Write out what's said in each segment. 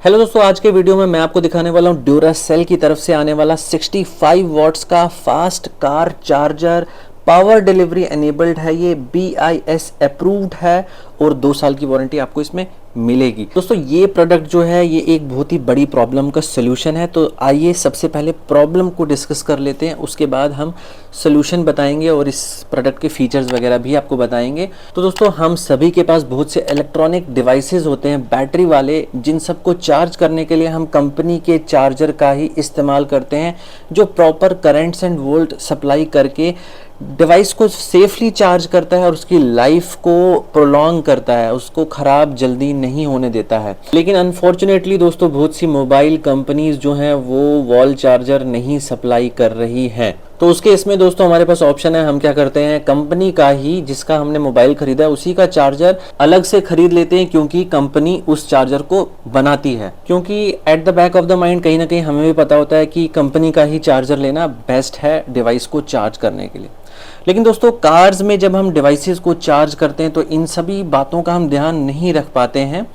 Hello दोस्तों, आज के वीडियो में मैं आपको दिखाने वाला हूँ ड्यूरासेल की तरफ से आने वाला 65 वॉट्स का fast car charger. Power delivery enabled है, ये BIS अप्रूव्ड है और 2 साल की वारंटी आपको इसमें मिलेगी। दोस्तों ये प्रोडक्ट जो है ये एक बहुत ही बड़ी प्रॉब्लम का सोल्यूशन है। तो आइए सबसे पहले प्रॉब्लम को डिस्कस कर लेते हैं, उसके बाद हम सोल्यूशन बताएंगे और इस प्रोडक्ट के फीचर्स वगैरह भी आपको बताएंगे। तो दोस्तों हम सभी के पास बहुत से इलेक्ट्रॉनिक डिवाइसेस होते हैं बैटरी वाले, जिन सबको चार्ज करने के लिए हम कंपनी के चार्जर का ही इस्तेमाल करते हैं, जो proper currents and volt supply करके डिवाइस को सेफली चार्ज करता है और उसकी लाइफ को प्रोलॉन्ग करता है, उसको ख़राब जल्दी नहीं होने देता है। लेकिन अनफॉर्चुनेटली दोस्तों बहुत सी मोबाइल कंपनीज जो हैं वो वॉल चार्जर नहीं सप्लाई कर रही हैं। तो उसके इसमें दोस्तों हमारे पास ऑप्शन है, हम क्या करते हैं कंपनी का ही, जिसका हमने मोबाइल खरीदा है उसी का चार्जर अलग से खरीद लेते हैं, क्योंकि कंपनी उस चार्जर को बनाती है। क्योंकि at the back of the mind कहीं ना कहीं हमें भी पता होता है कि कंपनी का ही चार्जर लेना बेस्ट है डिवाइस को चार्ज करने के लिए। लेकिन दोस्तों कार्स में जब हम डिवाइसेस को चार्ज करते हैं तो इन सभी बातों का हम ध्यान नहीं रख पाते हैं,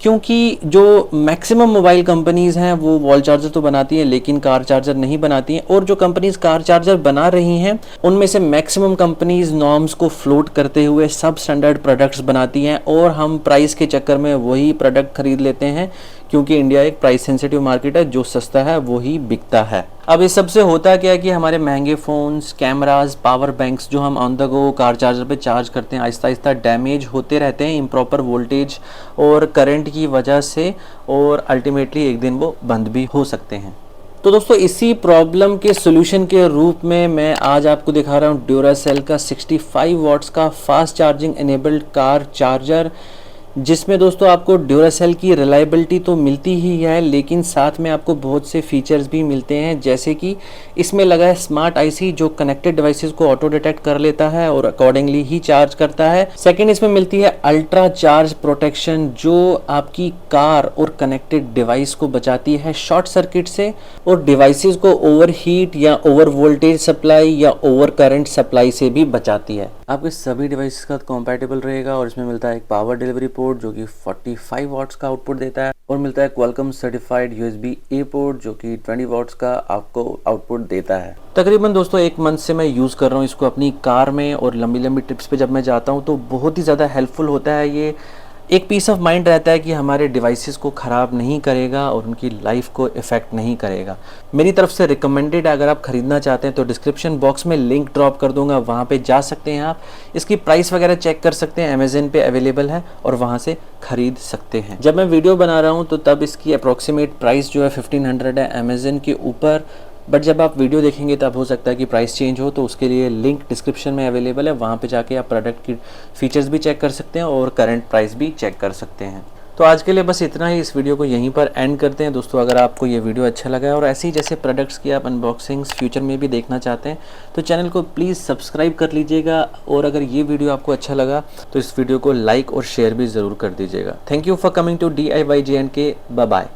क्योंकि जो मैक्सिमम मोबाइल कंपनीज़ हैं वो वॉल चार्जर तो बनाती हैं लेकिन कार चार्जर नहीं बनाती हैं, और जो कंपनीज़ कार चार्जर बना रही हैं उनमें से मैक्सिमम कंपनीज़ नॉर्म्स को फ्लोट करते हुए सब स्टैंडर्ड प्रोडक्ट्स बनाती हैं, और हम प्राइस के चक्कर में वही प्रोडक्ट खरीद लेते हैं, क्योंकि इंडिया एक प्राइस सेंसिटिव मार्केट है, जो सस्ता है वही बिकता है। अब इस सबसे होता क्या है कि हमारे महंगे फ़ोन्स, कैमरास, पावर बैंक्स जो हम on the go car charger पे चार्ज करते हैं आहिस्ता आहिस्ता डैमेज होते रहते हैं इम्प्रॉपर वोल्टेज और करंट की वजह से, और अल्टीमेटली एक दिन वो बंद भी हो सकते हैं। तो दोस्तों इसी प्रॉब्लम के सोल्यूशन के रूप में मैं आज आपको दिखा रहा हूँ ड्यूरासेल का 65 वॉट्स का fast charging enabled car charger, जिसमें दोस्तों आपको ड्यूरासेल की रिलायबिलिटी तो मिलती ही है, लेकिन साथ में आपको बहुत से फीचर्स भी मिलते हैं, जैसे कि इसमें लगा है स्मार्ट IC जो कनेक्टेड डिवाइसेस को ऑटो डिटेक्ट कर लेता है और अकॉर्डिंगली ही चार्ज करता है। सेकंड, इसमें मिलती है अल्ट्रा चार्ज प्रोटेक्शन, जो आपकी कार और कनेक्टेड डिवाइस को बचाती है शॉर्ट सर्किट से और डिवाइसेस को ओवर हीट या ओवर वोल्टेज सप्लाई या ओवर करंट सप्लाई से भी बचाती है। आपके सभी डिवाइस का कंपैटिबल रहेगा, और इसमें मिलता है एक पावर डिलीवरी पोर्ट जो कि 45 वॉट्स का आउटपुट देता है, और मिलता है क्वालकॉम सर्टिफाइड USB-A पोर्ट जो कि 20 वॉट्स का आपको आउटपुट देता है। तकरीबन दोस्तों 1 मंथ से मैं यूज़ कर रहा हूँ इसको अपनी कार में, और लंबी लंबी ट्रिप्स पे जब मैं जाता हूँ तो बहुत ही ज़्यादा हेल्पफुल होता है। ये एक पीस ऑफ माइंड रहता है कि हमारे डिवाइसेस को ख़राब नहीं करेगा और उनकी लाइफ को इफ़ेक्ट नहीं करेगा। मेरी तरफ से रिकमेंडेड है, अगर आप ख़रीदना चाहते हैं तो डिस्क्रिप्शन बॉक्स में लिंक ड्रॉप कर दूंगा, वहाँ पे जा सकते हैं आप, इसकी प्राइस वगैरह चेक कर सकते हैं, अमेज़न पे अवेलेबल है और वहाँ से ख़रीद सकते हैं। जब मैं वीडियो बना रहा हूँ तो तब इसकी अप्रॉक्सीमेट प्राइस जो है 1500 है अमेज़न के ऊपर, बट जब आप वीडियो देखेंगे तब हो सकता है कि प्राइस चेंज हो, तो उसके लिए लिंक डिस्क्रिप्शन में अवेलेबल है, वहाँ पे जाके आप प्रोडक्ट की फीचर्स भी चेक कर सकते हैं और करंट प्राइस भी चेक कर सकते हैं। तो आज के लिए बस इतना ही, इस वीडियो को यहीं पर एंड करते हैं। दोस्तों अगर आपको ये वीडियो अच्छा लगा है और ऐसे ही जैसे प्रोडक्ट्स की आप अनबॉक्सिंग्स फ्यूचर में भी देखना चाहते हैं तो चैनल को प्लीज़ सब्सक्राइब कर लीजिएगा, और अगर ये वीडियो आपको अच्छा लगा तो इस वीडियो को लाइक और शेयर भी ज़रूर कर दीजिएगा। Thank you for coming to DIY J&K। Bye bye.